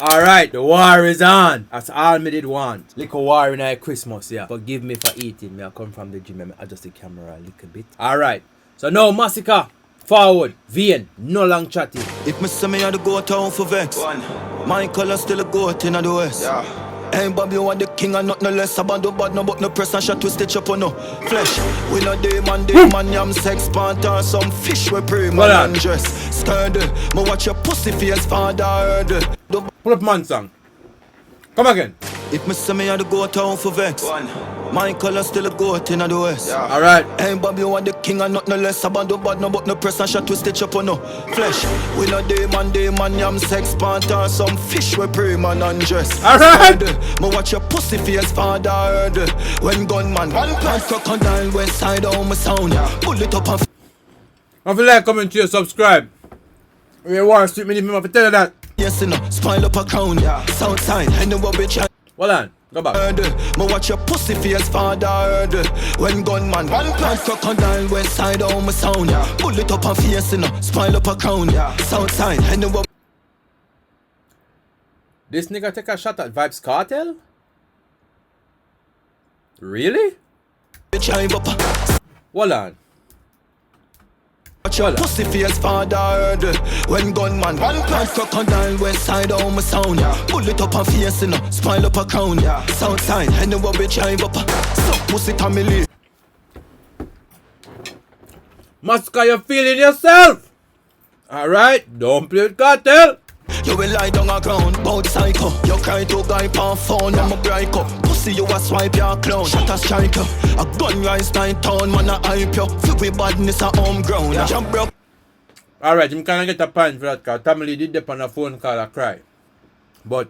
Alright, the war is on. That's all me did want. Little war in Christmas, yeah. Forgive me for eating. Me I come from the gym and I adjust the camera a little bit. Alright. So now Masicka. Forward. Vein. No long chatting. If me say me had to go town for vex, my color still a goat in the west. Yeah. Hey Bobby, you want the king and not no less. About the bad no but no press and shot to stitch up on no flesh. We no demon, yam sex panther. Some fish we pray man and dress. Scared, me watch your pussy face father. Pull up man song. Come again. If me say me had to go town for vex, my color still a goat in the west. Yeah. Alright. Hey Bobby, you want the king and not no less. About the bad no but no press and shot to stitch up on no flesh. We no demon, yam sex panther. Some fish we pray man and dress. Alright. Me watch your pussy face father. When gunman one plant crocodile west side on my sound. Pull it up and If you like, comment, share, subscribe. If you want to street me, leave me up to tell you that. yes, you know, smile up a crown. Southside, anywhere we try. Hold on. Go back. Me watch your pussy face father. When gunman one plant crocodile west side on my sound. Pull it up and face, you know, smile up a crown. Southside, anywhere. This nigga take a shot at Vybz Cartel? Really? Hold on. Watch your pussy face father. When gunman one plant crocodile west side on my sound. Pull it up and face, you know, smile up a crown. Southside, anywhere we drive up. So pussy family. Masicka, you feeling yourself? Alright, don't play with Cartel. You will lie down on ground, bout psycho. You cry to guy pan phone, I'm a break up. Pussy you a swipe, you a clown. Shot a striker, a gun rise 9 town. Man a hype you, flip with badness a home ground. Jump broke. Alright, him can't get a point for that cause Tamale did dip on a phone call a cry. But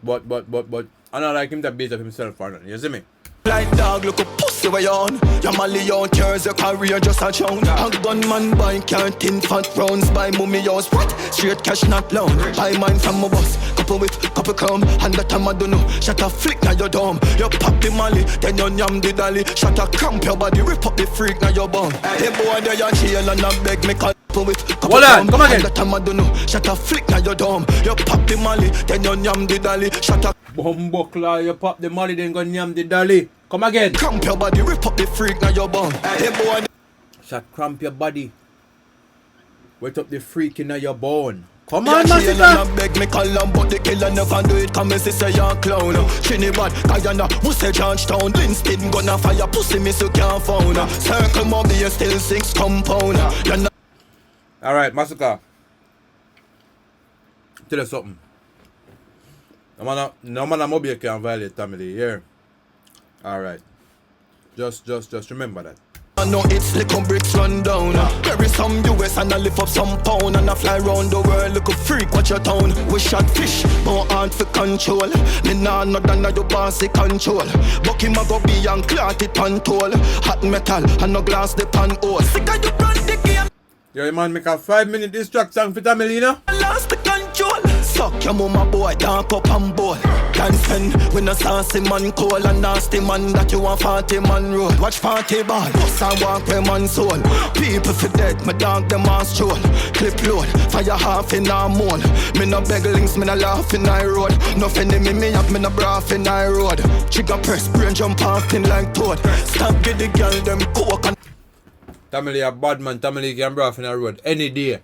I don't like him to beat up himself or nothing, you see me? Like dog, look a pussy way on. Your molly on tears, your career just a drown. A gunman buy canteen fat rounds. Buy mummy yours, what? Straight cash not loan. Buy mine from my boss, couple whip, couple crumb. And that time I don't know, shut a flick now your dome. You pop the molly, then you yam the dolly. Shut a cramp your body, rip up the freak now your bum. Hey boy, there you jail and I beg me call. With hold on, come again. That time I don't know, shut a flick now your dome. You pop the molly, then you yam the dolly. Shut a Bumbuckler, you pop the molly, then go yam the dolly. Come again. Cramp your body, rip up the freak now your bum. Hey boy. Shot cramp your body. Wet up the freak in your bone. Come on, Masicka. Beg me call them, but the killer never do it. Come and say you're a clown. Trinidad, Guyana, Worcester, Georgetown. Linston, gonna fire pussy, me so can't found. Circle mommy, you still 6 compound. Alright, Masicka. Tell you something. No man a mobile can violate family here. Alright. Just remember that. I know it's little bricks run down. Carry some US and I lift up some pound. And I fly round the world, look a freak, watch your town. We shot fish, more hard for control. Me nah no than your bossy control. Buck him a go be and clot it pan toll. Hot metal and no glass the pan hole. Sick of you run the game. Yo, man, make a 5-minute distraction for family, you know? Lost the control. Suck your mama boy, dark up and boy. Can't spend when a saucy man cold and nasty man that you want 40 man roll. Watch party ball, bust and walk where man soul. People for dead, my dog them all stroll. Clip load, fire half in our mall. Me no beg links, me no laugh in I road. Nothing in me up, me no braff in I road. Trigger press, brain jump off in like toad. Stop get the girl them coke and Tamale a bad man, Tamale can braff in the road any day.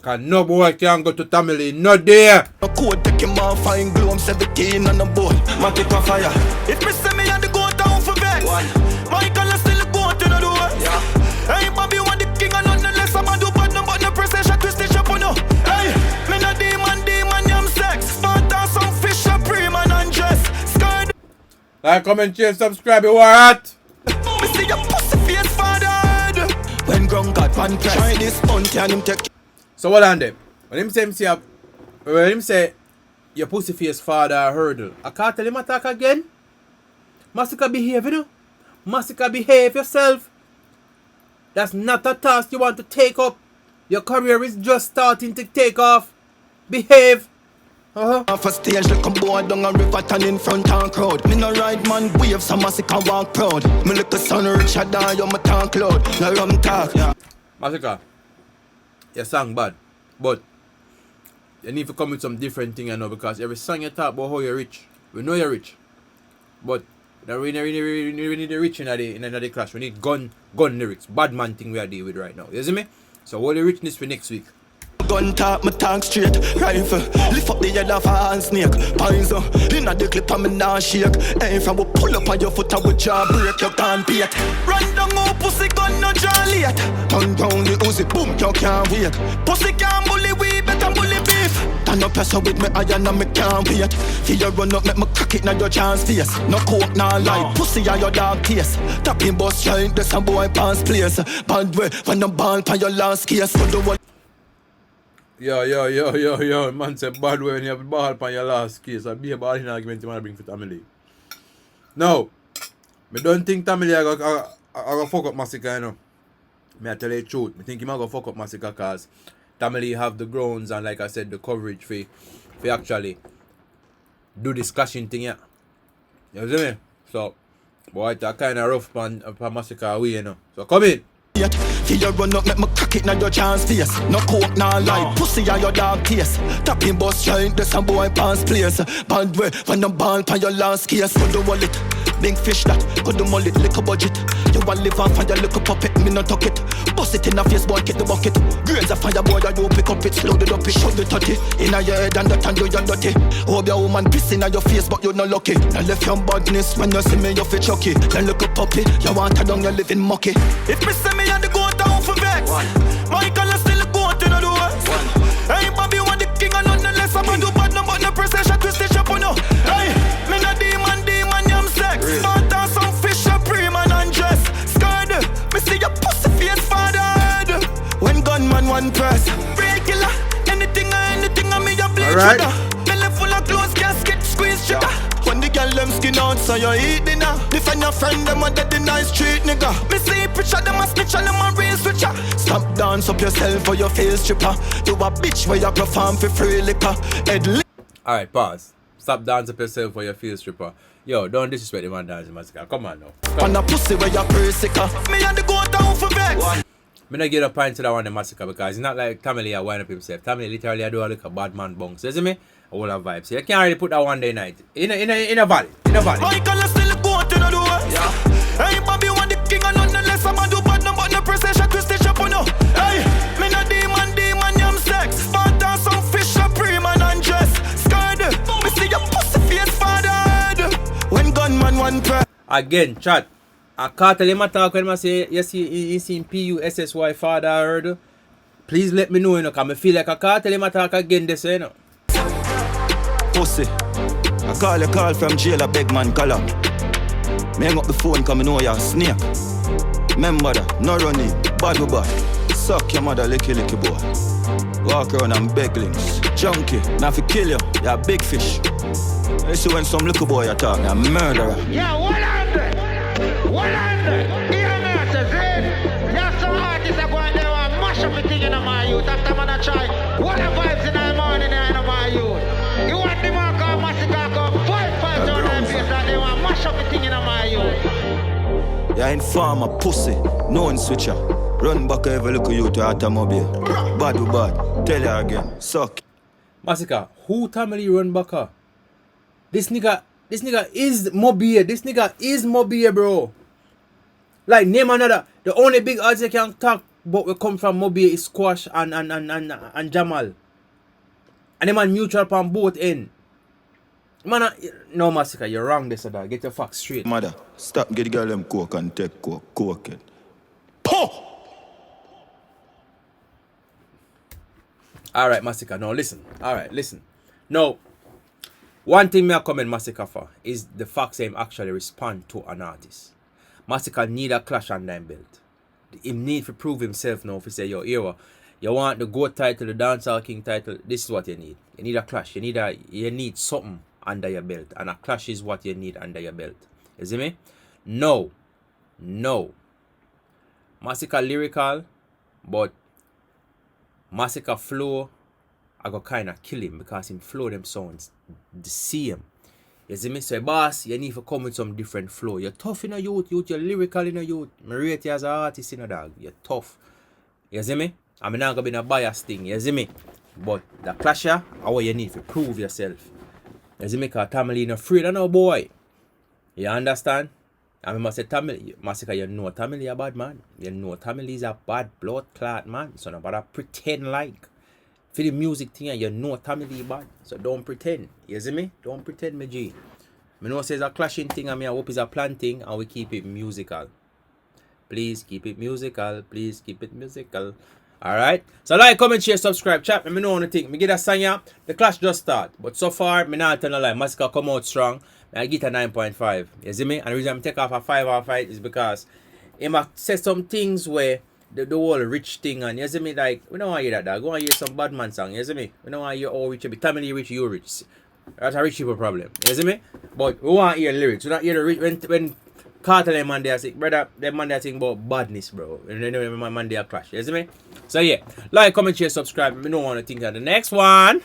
Cause no boy can go to Tamale, no day. a code take him off, fine glow, I'm 17 on the board. Matic on fire. If me say me had to go down for vex, my color still go to the door. Hey Bobby, want the king and none less. I'm a do bad no but no procession twist it up on no. Hey, me no demon, yam sex. Fanta some fish a pre-man and dress. Scared. Like, comment, share, subscribe, you what? Me see your pussy face father. When ground got one press, try this hunt and him take. So what on them? When him say your pussy face father a hurdle, I can't tell him attack again. Masicka behave, you know? Masicka behave yourself. That's not a task you want to take up. Your career is just starting to take off. Behave. Off a stage, look a boy down a river turn in front of crowd. Me no ride man, wave some Masicka walk proud. Me look a son Richard die, you my talk loud. Now I'm talk. Masicka, your song bad, but you need to come with some different thing, you know, because every song you talk about how you're rich. We know you're rich. But we need the rich in the clash. We need gun lyrics. Bad man thing we are dealing with right now. You see me? So what the richness for next week? Gun talk, me talk straight. Rifle, lift up the yellow fan snake. Pines inna the clip and me nah shake. Ain't from we pull up on your foot and we jaw break. You can't beat. Run down oh pussy gun no jaw late. Turn down the Uzi, boom, you can't wait. Pussy can't bully we, better bully beef. Turn up pressure with me iron and me can't wait. Feel you run up, make me cock it now your chance face. No coke, nah lie, pussy are your dog taste. Tapping bus giant, there's some boy pants place. Bad way, when I'm ball pan your last case. Yo, man said bad way when you have a ball upon your last case. I'll be a ball in argument you want to bring for Tamale. No, I don't think Tamale I go fuck up Masicka, you know. I tell you the truth. I think he might go fuck up Masicka because Tamale have the grounds and like I said, the coverage for actually do this clashing thing, yeah. You see me? So, boy, it's kind of rough on Masicka away, you know. So come in. Feel you run up, make me cock it now your chance face. No coke, nah lie, pussy are your dog taste. Tapping bus giant, there's some boy pants place. Bad way, when I'm ball pan your last case. Put the wallet, big fish that, put the mullet, lick a budget. You want live off and you look a puppet, me not tuck it. Bust it in a face, boy, get the bucket. Grains of fire, boy, you pick up it, load it up, it shove it 30. Inna your head and that and you dirty. Hope your woman pissing at your face, but you're not lucky. Now left your badness, when you see me, you feel chucky. Then look a puppy, you want her down, you living mucky. If me see me and the go down for vex, Michael is still go to the doors. Hey, Bobby, want the king and none less. I'm do bad, no but no procession, twist it up on you. Hey, me no demon, yam sex. Start on some fish, a pre-man and dress. Scared, me see your pussy face father. When gunman one press, regular, anything I me a bleed right. Belly full of clothes, gasket, squeeze sugar. When the girl them skin out, so you eat dinner. Defend your friend, them under the nice street, nigga. Me see picture, them a snitch and them a real switcher. Stop dance up yourself for your face stripper. You a bitch where you perform for free liquor. Alright, pause. Stop dancing up yourself for your face stripper. Yo, don't disrespect the man dancing, Masicka. Come on now. On a pussy where you pretty sicker. Me and the go down for vex. Me not get a point to that one, the Masicka, because it's not like Tamale a wind up himself. Tamale literally I do a look a bad man bounce. You see me? A whole of vibes. So you can't really put that one day night. In a valley. Michael is still go to the doors. Yeah. Hey, Bobby, want the king and none less. I'm a do bad, no but no procession, twist it up on you. Hey, me no demon, yam sex. Start on some fish, a pre-man and dress. Scared, me see your pussy face father. When gunman one press. Again, chat. I can't tell him a talk when I say, yes, he seen PUSSY father heard. Please let me know, you know, because I feel like I can't tell him a talk again this, you know. Pussy, I call a call from jail, a beg man call up. Me hang up the phone, come know you're a snake. Remember that, no running, bad boy. Suck your mother, licky boy. Walk around and beg links. Junkie, now if you kill you, you're a big fish. You see when some little boy attack, you're a murderer. Yeah, 100! 100! Hear me, I say, there's some artists that go and they want to mash up the thing in my youth. After man I try, what a vibes in the morning in my youth. You want the mark of Masicka come 5 on them face that they want to mash up the thing in my youth. You're informer, pussy, no one switcher. Run back every look you to automobile. Bad. Tell you again, suck. Masicka, who Tamale run back her? This nigga is Mobile. This nigga is Mobile, bro. Like, name another. The only big odds they can talk about will come from Mobile is Squash and Jamal. And them man mutual on both end. Man, no, Masicka, you're wrong this or that. Get your facts straight. Mother, stop get the girl them coke and take coke. Po! Alright, Masicka, now listen. Alright, listen. Now, one thing me I commend Masicka for is the fact that him actually respond to an artist. Masicka need a clash on them belt. Him need to prove himself now if he say, yo, Ewa, you want the GOAT title, the dancehall king title, this is what you need. You need a clash. You need something under your belt. And a clash is what you need under your belt. You see me? No. Masicka lyrical, but Masicka flow, I go kind of kill him because him flow them sounds the same. You see me? So boss, you need to come with some different flow. You're tough in a youth, you're lyrical in a youth. I rate you as an artist in a dog. You're tough. You see me? I'm not going to be a bias thing. You see me? But the clash are what you need to prove yourself. As you make a Tamale no afraid of no boy. You understand? I must say Tamale, Masicka, you know Tamale a bad man. You know Tamale is a bad blood clot man. So nobody pretend like. For the music thing, you know Tamale bad. So don't pretend. You see me? Don't pretend, me G. I know it's a clashing thing and I hope it's a planting and we keep it musical. Please keep it musical. Please keep it musical. Alright? So like, comment, share, subscribe, chat. Let me know what you think. Me get a sign ya. The clash just start. But so far, me not tell no lie. Masicka come out strong. I get a 9.5. You see me? And the reason I take off a 5 or 5 is because he might say some things where the whole rich thing and you see me, like we don't want to hear that. Go and hear some bad man song, you see me? We don't want to hear all rich you be. Tamale rich, you rich. That's a rich people problem. You see me? But we want to hear lyrics. We don't hear the rich when Carter and man they say, brother, them man they think about badness, bro. And then my man they clash. You see me? So yeah. Like, comment, share, subscribe. We don't want to think of the next one.